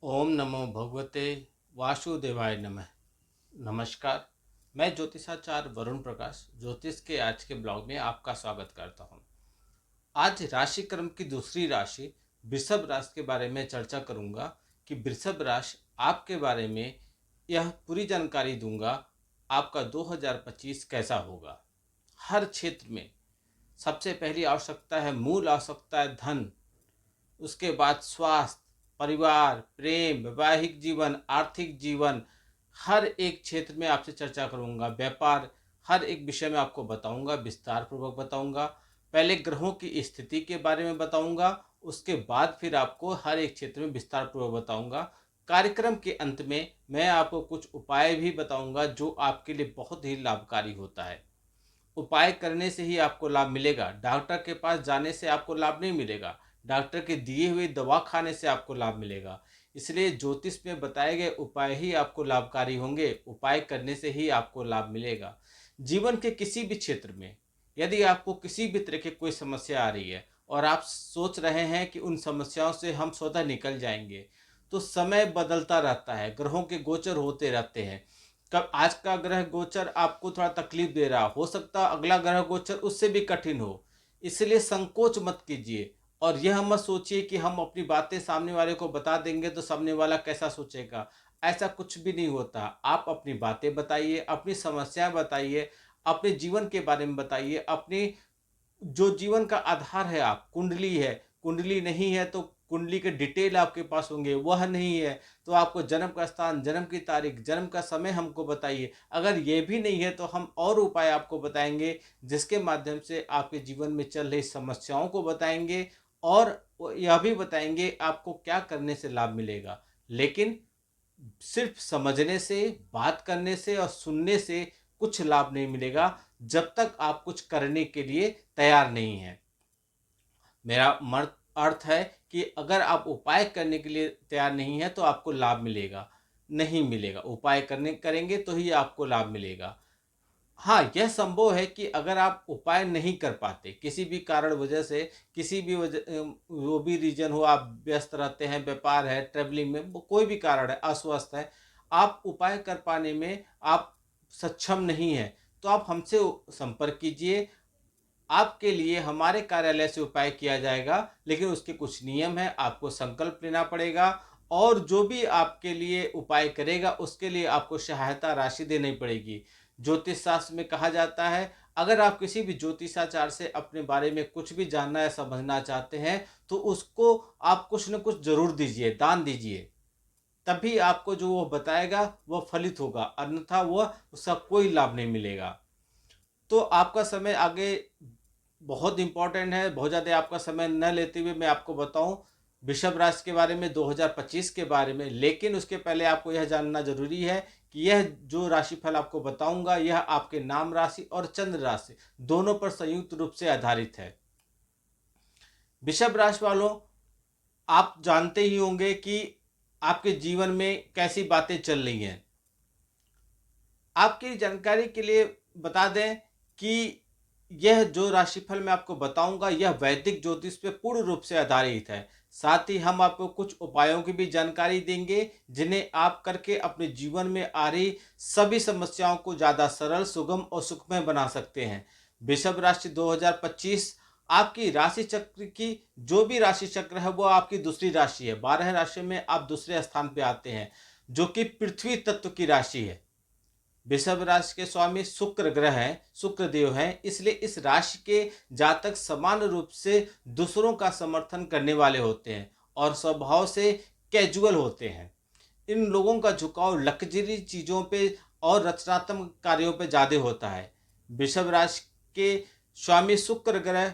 ओम नमो भगवते वासुदेवाय नमः। नमस्कार। मैं ज्योतिषाचार्य वरुण प्रकाश ज्योतिष के आज के ब्लॉग में आपका स्वागत करता हूं। आज राशि क्रम की दूसरी राशि वृषभ राशि के बारे में चर्चा करूंगा कि वृषभ राशि आपके बारे में यह पूरी जानकारी दूंगा। आपका 2025 कैसा होगा। हर क्षेत्र में सबसे पहली आवश्यकता है, मूल आवश्यकता है धन। उसके बाद स्वास्थ्य, परिवार, प्रेम, वैवाहिक जीवन, आर्थिक जीवन, हर एक क्षेत्र में आपसे चर्चा करूंगा। व्यापार, हर एक विषय में आपको बताऊंगा, विस्तार पूर्वक बताऊंगा। पहले ग्रहों की स्थिति के बारे में बताऊंगा, उसके बाद फिर आपको हर एक क्षेत्र में विस्तार पूर्वक बताऊंगा। कार्यक्रम के अंत में मैं आपको कुछ उपाय भी बताऊंगा जो आपके लिए बहुत ही लाभकारी होता है। उपाय करने से ही आपको लाभ मिलेगा। डॉक्टर के पास जाने से आपको लाभ नहीं मिलेगा। डॉक्टर के दिए हुए दवा खाने से आपको लाभ मिलेगा। इसलिए ज्योतिष में बताए गए उपाय ही आपको लाभकारी होंगे। उपाय करने से ही आपको लाभ मिलेगा। जीवन के किसी भी क्षेत्र में यदि आपको किसी भी तरह की कोई समस्या आ रही है और आप सोच रहे हैं कि उन समस्याओं से हम स्वतः निकल जाएंगे, तो समय बदलता रहता है, ग्रहों के गोचर होते रहते हैं। कब आज का ग्रह गोचर आपको थोड़ा तकलीफ दे रहा हो सकता अगला ग्रह गोचर उससे भी कठिन हो। इसलिए संकोच मत कीजिए और यह मत सोचिए कि हम अपनी बातें सामने वाले को बता देंगे तो सामने वाला कैसा सोचेगा। ऐसा कुछ भी नहीं होता। आप अपनी बातें बताइए, अपनी समस्याएं बताइए, अपने जीवन के बारे में बताइए। अपनी जो जीवन का आधार है, आप कुंडली है, कुंडली नहीं है तो कुंडली के डिटेल आपके पास होंगे, वह नहीं है तो आपको जन्म का स्थान, जन्म की तारीख, जन्म का समय हमको बताइए। अगर ये भी नहीं है तो हम और उपाय आपको बताएंगे जिसके माध्यम से आपके जीवन में चल रही समस्याओं को बताएंगे और यह भी बताएंगे आपको क्या करने से लाभ मिलेगा। लेकिन सिर्फ समझने से, बात करने से और सुनने से कुछ लाभ नहीं मिलेगा जब तक आप कुछ करने के लिए तैयार नहीं हैं। मेरा मर्द अर्थ है कि अगर आप उपाय करने के लिए तैयार नहीं है तो आपको लाभ मिलेगा नहीं मिलेगा। उपाय करने करेंगे तो ही आपको लाभ मिलेगा। हाँ, यह संभव है कि अगर आप उपाय नहीं कर पाते किसी भी कारण वजह से, किसी भी वजह वो भी रीजन हो, आप व्यस्त रहते हैं, व्यापार है, ट्रेवलिंग में, कोई भी कारण है, अस्वस्थ है, आप उपाय कर पाने में आप सक्षम नहीं है, तो आप हमसे संपर्क कीजिए। आपके लिए हमारे कार्यालय से उपाय किया जाएगा, लेकिन उसके कुछ नियम हैं, आपको संकल्प लेना पड़ेगा और जो भी आपके लिए उपाय करेगा उसके लिए आपको सहायता राशि देनी पड़ेगी। ज्योतिष शास्त्र में कहा जाता है, अगर आप किसी भी ज्योतिषाचार्य से अपने बारे में कुछ भी जानना या समझना चाहते हैं तो उसको आप कुछ न कुछ जरूर दीजिए, दान दीजिए। तभी आपको जो वो बताएगा वह फलित होगा, अन्यथा वह उसका कोई लाभ नहीं मिलेगा। तो आपका समय आगे बहुत इंपॉर्टेंट है। बहुत ज़्यादा आपका समय न लेते हुए मैं आपको बताऊं वृषभ राशि के बारे में, 2025 के बारे में। लेकिन उसके पहले आपको यह जानना जरूरी है कि यह जो राशिफल आपको बताऊंगा यह आपके नाम राशि और चंद्र राशि दोनों पर संयुक्त रूप से आधारित है। वृषभ राशि वालों, आप जानते ही होंगे कि आपके जीवन में कैसी बातें चल रही हैं। आपकी जानकारी के लिए बता दें कि यह जो राशिफल मैं आपको बताऊंगा यह वैदिक ज्योतिष पे पूर्ण रूप से आधारित है। साथ ही हम आपको कुछ उपायों की भी जानकारी देंगे जिन्हें आप करके अपने जीवन में आ रही सभी समस्याओं को ज़्यादा सरल, सुगम और सुखमय बना सकते हैं। वृषभ राशि 2025 आपकी राशि चक्र की जो भी राशि चक्र है वो आपकी दूसरी राशि है। 12 राशि में आप दूसरे स्थान पे आते हैं जो कि पृथ्वी तत्व की राशि है। वृषभ राशि के स्वामी शुक्र ग्रह हैं, शुक्र देव हैं। इसलिए इस राशि के जातक समान रूप से दूसरों का समर्थन करने वाले होते हैं और स्वभाव से कैजुअल होते हैं। इन लोगों का झुकाव लग्जरी चीज़ों पे और रचनात्मक कार्यों पे ज़्यादा होता है। वृषभ राशि के स्वामी शुक्र ग्रह,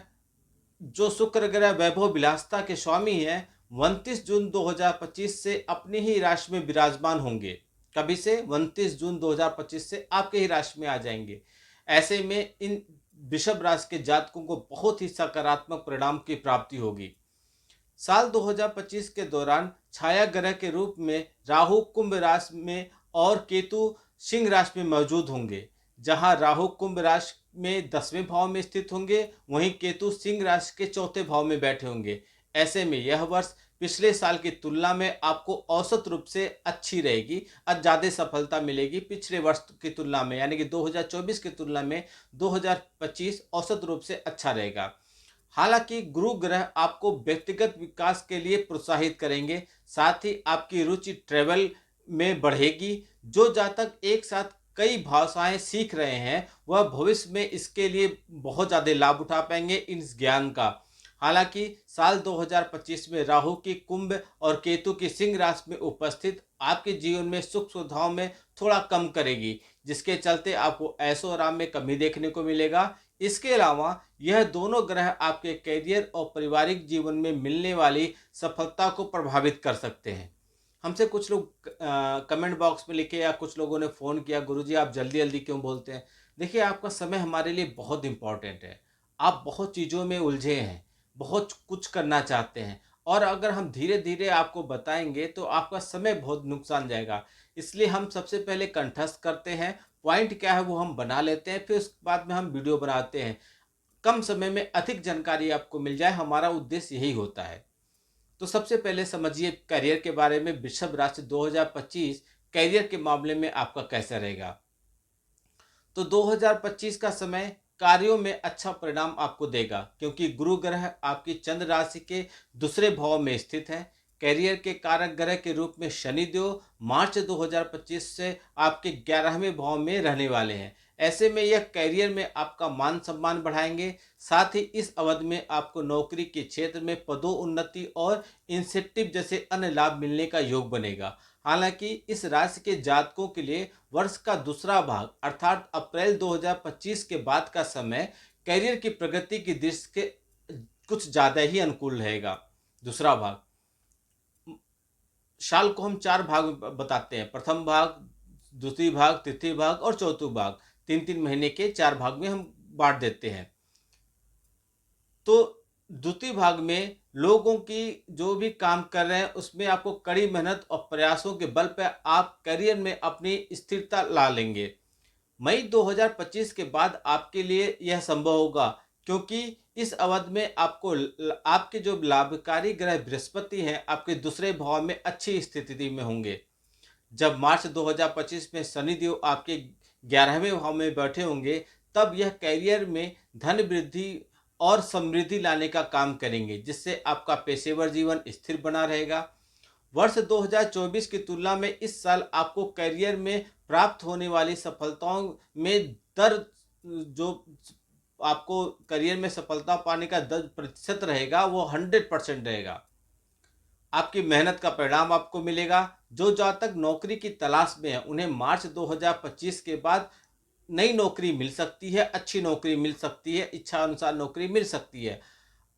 जो शुक्र ग्रह वैभव विलासता के स्वामी हैं, 29 जून 2025 से अपनी ही राशि में विराजमान होंगे। कभी से 29 जून 2025 से आपके ही राशि में आ जाएंगे। ऐसे में इन वृषभ राशि के जातकों को बहुत ही सकारात्मक परिणाम की प्राप्ति होगी। साल 2025 के दौरान छाया ग्रह के रूप में राहु कुंभ राशि में और केतु सिंह राशि में मौजूद होंगे। जहां राहु कुंभ राशि में 10वें भाव में स्थित होंगे, वहीं केतु सिंह राशि के चौथे भाव में बैठे होंगे। ऐसे में यह वर्ष पिछले साल की तुलना में आपको औसत रूप से अच्छी रहेगी और ज़्यादा सफलता मिलेगी पिछले वर्ष की तुलना में, यानी कि 2024 की तुलना में 2025 औसत रूप से अच्छा रहेगा। हालांकि गुरु ग्रह आपको व्यक्तिगत विकास के लिए प्रोत्साहित करेंगे, साथ ही आपकी रुचि ट्रेवल में बढ़ेगी। जो जातक एक साथ कई भाषाएं सीख रहे हैं वह भविष्य में इसके लिए बहुत ज़्यादा लाभ उठा पाएंगे इस ज्ञान का। हालांकि साल 2025 में राहु की कुंभ और केतु की सिंह राशि में उपस्थित आपके जीवन में सुख सुविधाओं में थोड़ा कम करेगी, जिसके चलते आपको ऐशो आराम में कमी देखने को मिलेगा। इसके अलावा यह दोनों ग्रह आपके करियर और पारिवारिक जीवन में मिलने वाली सफलता को प्रभावित कर सकते हैं। हमसे कुछ लोग कमेंट बॉक्स में लिखे या कुछ लोगों ने फ़ोन किया, गुरुजी आप जल्दी जल्दी क्यों बोलते हैं। देखिए, आपका समय हमारे लिए बहुत इम्पोर्टेंट है। आप बहुत चीज़ों में उलझे हैं, बहुत कुछ करना चाहते हैं, और अगर हम धीरे धीरे आपको बताएंगे तो आपका समय बहुत नुकसान जाएगा। इसलिए हम सबसे पहले कंठस्थ करते हैं, पॉइंट क्या है वो हम बना लेते हैं, फिर उसके बाद में हम वीडियो बनाते हैं। कम समय में अधिक जानकारी आपको मिल जाए, हमारा उद्देश्य यही होता है। तो सबसे पहले समझिए करियर के बारे में। वृषभ राशि 2025 करियर के मामले में आपका कैसा रहेगा। तो 2025 का समय कार्यों में अच्छा परिणाम आपको देगा, क्योंकि गुरु ग्रह आपकी चंद्र राशि के दूसरे भाव में स्थित है। कैरियर के कारक ग्रह के रूप में शनिदेव मार्च 2025 से आपके 11वें भाव में रहने वाले हैं। ऐसे में यह कैरियर में आपका मान सम्मान बढ़ाएंगे। साथ ही इस अवधि में आपको नौकरी के क्षेत्र में पदोन्नति और इंसेंटिव जैसे अन्य लाभ मिलने का योग बनेगा। हालांकि इस राशि के जातकों के लिए वर्ष का दूसरा भाग अर्थात अप्रैल 2025 के बाद का समय करियर की प्रगति की दृष्टि के कुछ ज़्यादा ही अनुकूल रहेगा। दूसरा भाग, साल को हम 4 भाग में बताते हैं। प्रथम भाग, द्वितीय भाग, तृतीय भाग और चौथा भाग। 3-3 महीने के 4 भाग में हम बांट देते हैं। तो द्वितीय भाग में लोगों की जो भी काम कर रहे हैं उसमें आपको कड़ी मेहनत और प्रयासों के बल पर आप करियर में अपनी स्थिरता ला लेंगे। मई 2025 के बाद आपके लिए यह संभव होगा, क्योंकि इस अवधि में आपको आपके जो लाभकारी ग्रह बृहस्पति हैं आपके दूसरे भाव में अच्छी स्थिति में होंगे। जब मार्च 2025 में शनिदेव आपके 11वें भाव में बैठे होंगे तब यह कैरियर में धन वृद्धि और समृद्धि लाने का काम करेंगे, जिससे आपका पेशेवर जीवन स्थिर बना रहेगा। वर्ष 2024 की तुलना में इस साल आपको करियर में प्राप्त होने वाली सफलताओं में दर, जो आपको करियर में सफलता पाने का 10% रहेगा वो 100% रहेगा। आपकी मेहनत का परिणाम आपको मिलेगा। जो जातक नौकरी की तलाश में है उन्हें मार्च 2025 के बाद नई नौकरी मिल सकती है, अच्छी नौकरी मिल सकती है, इच्छा अनुसार नौकरी मिल सकती है।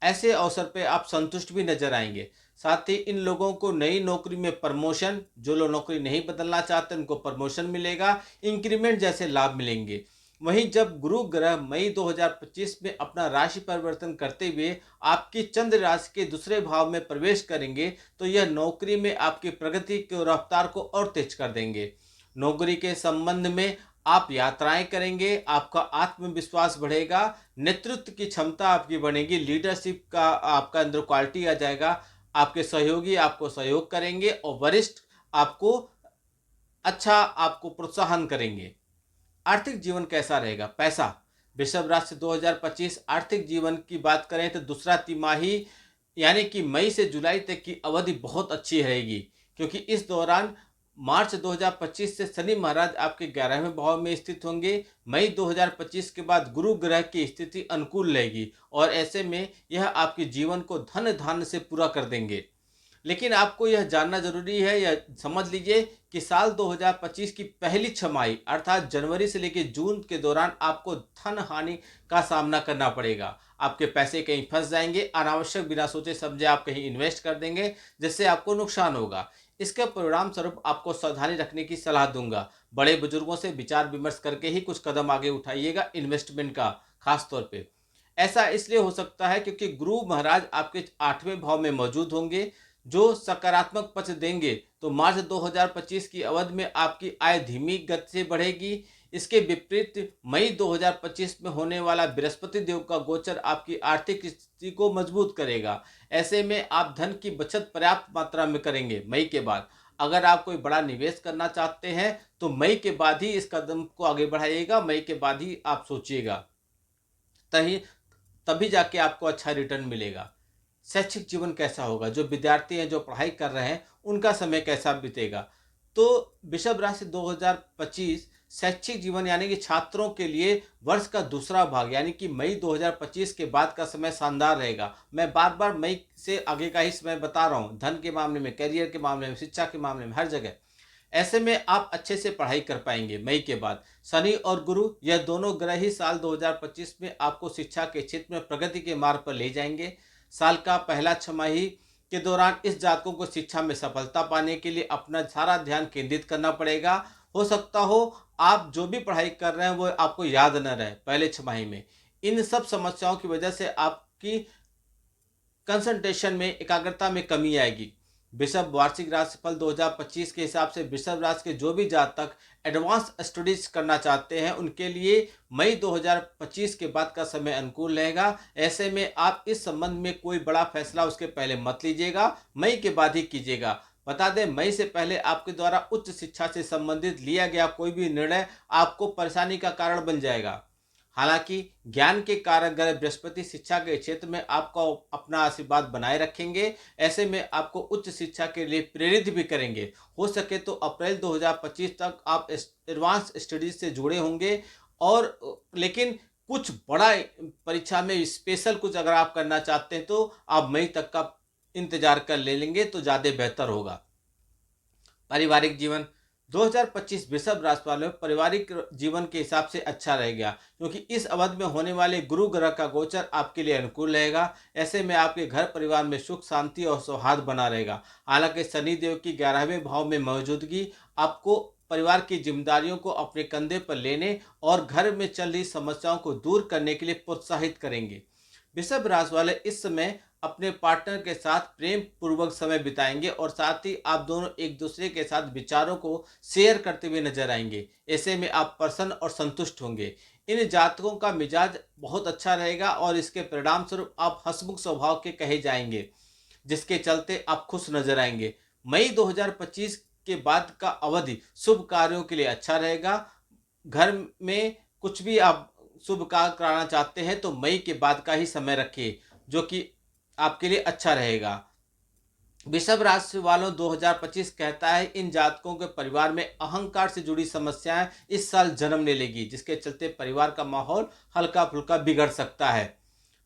ऐसे अवसर पे आप संतुष्ट भी नजर आएंगे। साथ ही इन लोगों को नई नौकरी में प्रमोशन, जो लोग नौकरी नहीं बदलना चाहते उनको प्रमोशन मिलेगा, इंक्रीमेंट जैसे लाभ मिलेंगे। वहीं जब गुरु ग्रह मई 2025 में अपना राशि परिवर्तन करते हुए आपकी चंद्र राशि के दूसरे भाव में प्रवेश करेंगे तो यह नौकरी में आपकी प्रगति की रफ्तार को और तेज कर देंगे। नौकरी के संबंध में आप यात्राएं करेंगे, आपका आत्मविश्वास बढ़ेगा, नेतृत्व की क्षमता आपकी बढ़ेगी, लीडरशिप का आपका अंदर क्वालिटी आ जाएगा। आपके सहयोगी आपको सहयोग करेंगे और वरिष्ठ आपको आपको प्रोत्साहन करेंगे। आर्थिक जीवन कैसा रहेगा। पैसा, वृषभ राशि 2025 आर्थिक जीवन की बात करें तो दूसरा तिमाही यानी कि मई से जुलाई तक की अवधि बहुत अच्छी रहेगी, क्योंकि इस दौरान मार्च 2025 से शनि महाराज आपके 11वें भाव में स्थित होंगे। मई 2025 के बाद गुरु ग्रह की स्थिति अनुकूल रहेगी और ऐसे में यह आपके जीवन को धन धान्य से पूरा कर देंगे। लेकिन आपको यह जानना जरूरी है, यह समझ लीजिए कि साल 2025 की पहली छमाही अर्थात जनवरी से लेकर जून के दौरान आपको धन हानि का सामना करना पड़ेगा। आपके पैसे कहीं फंस जाएंगे, अनावश्यक बिना सोचे समझे आप कहीं इन्वेस्ट कर देंगे जिससे आपको नुकसान होगा। इसके परिणाम स्वरूप आपको सावधानी रखने की सलाह दूंगा। बड़े बुजुर्गों से विचार विमर्श करके ही कुछ कदम आगे उठाइएगा इन्वेस्टमेंट का खास तौर पे। ऐसा इसलिए हो सकता है क्योंकि गुरु महाराज आपके 8वें भाव में मौजूद होंगे जो सकारात्मक पक्ष देंगे। तो मार्च 2025 की अवधि में आपकी आय धीमी गति से बढ़ेगी। इसके विपरीत मई 2025 में होने वाला बृहस्पति देव का गोचर आपकी आर्थिक स्थिति को मजबूत करेगा। ऐसे में आप धन की बचत पर्याप्त मात्रा में करेंगे मई के बाद। अगर आप कोई बड़ा निवेश करना चाहते हैं तो मई के बाद ही इस कदम को आगे बढ़ाइएगा, मई के बाद ही आप सोचिएगा, तभी तभी जाके आपको अच्छा रिटर्न मिलेगा। शैक्षिक जीवन कैसा होगा, जो विद्यार्थी हैं, जो पढ़ाई कर रहे हैं, उनका समय कैसा बीतेगा। तो वृषभ राशि 2025 शैक्षिक जीवन यानी कि छात्रों के लिए वर्ष का दूसरा भाग यानी कि मई 2025 के बाद का समय शानदार रहेगा। मैं बार बार मई से आगे का ही समय बता रहा हूँ, धन के मामले में, करियर के मामले में, शिक्षा के मामले में, हर जगह। ऐसे में आप अच्छे से पढ़ाई कर पाएंगे मई के बाद। शनि और गुरु यह दोनों ग्रह ही साल 2025 में आपको शिक्षा के क्षेत्र में प्रगति के मार्ग पर ले जाएंगे। साल का पहला छमाही के दौरान इस जातकों को शिक्षा में सफलता पाने के लिए अपना सारा ध्यान केंद्रित करना पड़ेगा। हो सकता हो आप जो भी पढ़ाई कर रहे हैं वो आपको याद न रहे पहले छमाही में। इन सब समस्याओं की वजह से आपकी कंसंट्रेशन में, एकाग्रता में कमी आएगी। वृषभ वार्षिक राशिफल 2025 के हिसाब से वृषभ राशि के जो भी जातक एडवांस स्टडीज करना चाहते हैं उनके लिए मई 2025 के बाद का समय अनुकूल रहेगा। ऐसे में आप इस संबंध में कोई बड़ा फैसला उसके पहले मत लीजिएगा, मई के बाद ही कीजिएगा। बता दें, मई से पहले आपके द्वारा उच्च शिक्षा से संबंधित लिया गया कोई भी निर्णय आपको परेशानी का कारण बन जाएगा। हालांकि ज्ञान के कारक ग्रह बृहस्पति शिक्षा के क्षेत्र में आपका अपना आशीर्वाद बनाए रखेंगे। ऐसे में आपको उच्च शिक्षा के लिए प्रेरित भी करेंगे। हो सके तो अप्रैल 2025 तक आप एडवांस स्टडीज से जुड़े होंगे। और लेकिन कुछ बड़ा परीक्षा में स्पेशल कुछ अगर आप करना चाहते हैं तो आप मई तक का इंतजार कर ले लेंगे तो ज़्यादा बेहतर होगा। पारिवारिक जीवन 2025 वृषभ राशि वालों में पारिवारिक जीवन के हिसाब से अच्छा रहेगा, क्योंकि इस अवधि में होने वाले गुरु ग्रह का गोचर आपके लिए अनुकूल रहेगा। ऐसे में आपके घर परिवार में सुख शांति और सौहार्द बना रहेगा। हालांकि शनिदेव की 11वें भाव में मौजूदगी आपको परिवार की जिम्मेदारियों को अपने कंधे पर लेने और घर में चल रही समस्याओं को दूर करने के लिए प्रोत्साहित करेंगे। वृषभ राशि वाले इस समय अपने पार्टनर के साथ प्रेम पूर्वक समय बिताएंगे और साथ ही आप दोनों एक दूसरे के साथ विचारों को शेयर करते हुए नजर आएंगे। ऐसे में आप प्रसन्न और संतुष्ट होंगे। इन जातकों का मिजाज बहुत अच्छा रहेगा और इसके परिणाम स्वरूप आप हंसमुख स्वभाव के कहे जाएंगे, जिसके चलते आप खुश नजर आएंगे। मई 2025 के बाद का अवधि शुभ कार्यों के लिए अच्छा रहेगा। घर में कुछ भी आप शुभ कार्य कराना चाहते हैं तो मई के बाद का ही समय रखिए, जो कि आपके लिए अच्छा रहेगा। वृषभ राशि वालों 2025 कहता है इन जातकों के परिवार में अहंकार से जुड़ी समस्याएं इस साल जन्म ले लेगी, जिसके चलते परिवार का माहौल हल्का फुल्का बिगड़ सकता है।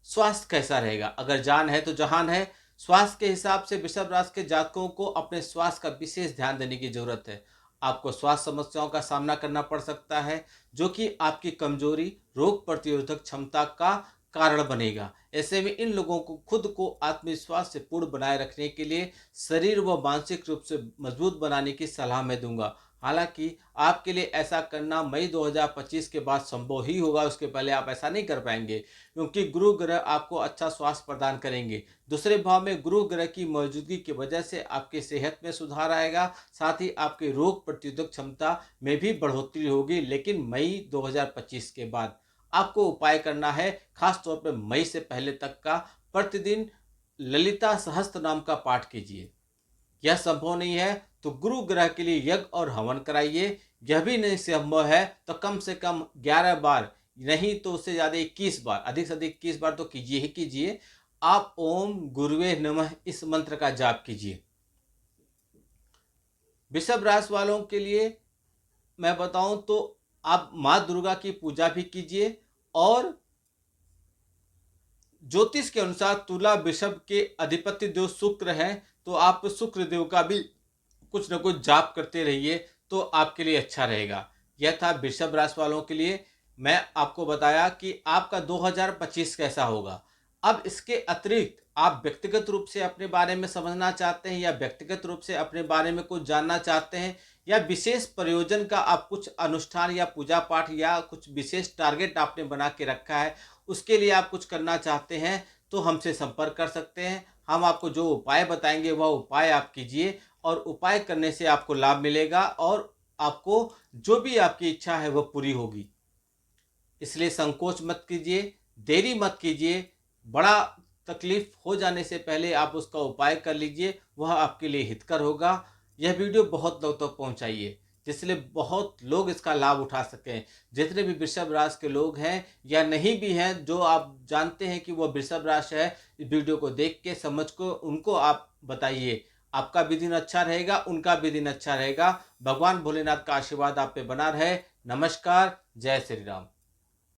स्वास्थ्य कैसा रहेगा? अगर जान है तो जहान है। स्वास्थ्य के हिसाब से वृषभ राशि के जातकों को अपने स्वास्थ्य का विशेष ध्यान देने की जरूरत है। आपको स्वास्थ्य समस्याओं का सामना करना पड़ सकता है, जो कि आपकी कमजोरी, रोग प्रतिरोधक क्षमता का कारण बनेगा। ऐसे में इन लोगों को खुद को आत्मविश्वास से पूर्ण बनाए रखने के लिए शरीर व मानसिक रूप से मजबूत बनाने की सलाह मैं दूंगा। हालांकि आपके लिए ऐसा करना मई 2025 के बाद संभव ही होगा, उसके पहले आप ऐसा नहीं कर पाएंगे, क्योंकि गुरु ग्रह आपको अच्छा स्वास्थ्य प्रदान करेंगे। दूसरे भाव में गुरु ग्रह की मौजूदगी की वजह से आपकी सेहत में सुधार आएगा, साथ ही आपके रोग प्रतिरोधक क्षमता में भी बढ़ोतरी होगी। लेकिन मई 2025 के बाद आपको उपाय करना है, खास तौर पर मई से पहले तक का प्रतिदिन ललिता सहस्त्र नाम का पाठ कीजिए। यह संभव नहीं है तो गुरु ग्रह के लिए यज्ञ और हवन कराइए। यह भी नहीं संभव है तो कम से कम 11 बार, नहीं तो उससे ज़्यादा 21 बार, अधिक से अधिक 21 बार तो कीजिए ही कीजिए। आप ओम गुरुवे नमः इस मंत्र का जाप कीजिए। वृषभ राशि वालों के लिए मैं बताऊं तो आप माँ दुर्गा की पूजा भी कीजिए। और ज्योतिष के अनुसार तुला वृषभ के अधिपति देव शुक्र हैं, तो आप शुक्र देव का भी कुछ न कुछ जाप करते रहिए तो आपके लिए अच्छा रहेगा। यह था वृषभ राशि वालों के लिए। मैं आपको बताया कि आपका 2025 कैसा होगा। अब इसके अतिरिक्त आप व्यक्तिगत रूप से अपने बारे में समझना चाहते हैं या व्यक्तिगत रूप से अपने बारे में कुछ जानना चाहते हैं या विशेष प्रयोजन का आप कुछ अनुष्ठान या पूजा पाठ या कुछ विशेष टारगेट आपने बना के रखा है, उसके लिए आप कुछ करना चाहते हैं तो हमसे संपर्क कर सकते हैं। हम आपको जो उपाय बताएंगे वह उपाय आप कीजिए और उपाय करने से आपको लाभ मिलेगा और आपको जो भी आपकी इच्छा है वह पूरी होगी। इसलिए संकोच मत कीजिए, देरी मत कीजिए। बड़ा तकलीफ हो जाने से पहले आप उसका उपाय कर लीजिए, वह आपके लिए हितकर होगा। यह वीडियो बहुत लोग तक पहुंचाइए, जिससे बहुत लोग इसका लाभ उठा सकें। जितने भी वृषभ राशि के लोग हैं या नहीं भी हैं, जो आप जानते हैं कि वह वृषभ राशि है, इस वीडियो को देख के समझ को उनको आप बताइए। आपका भी दिन अच्छा रहेगा, उनका भी दिन अच्छा रहेगा। भगवान भोलेनाथ का आशीर्वाद आप पे बना रहे। नमस्कार, जय श्री राम।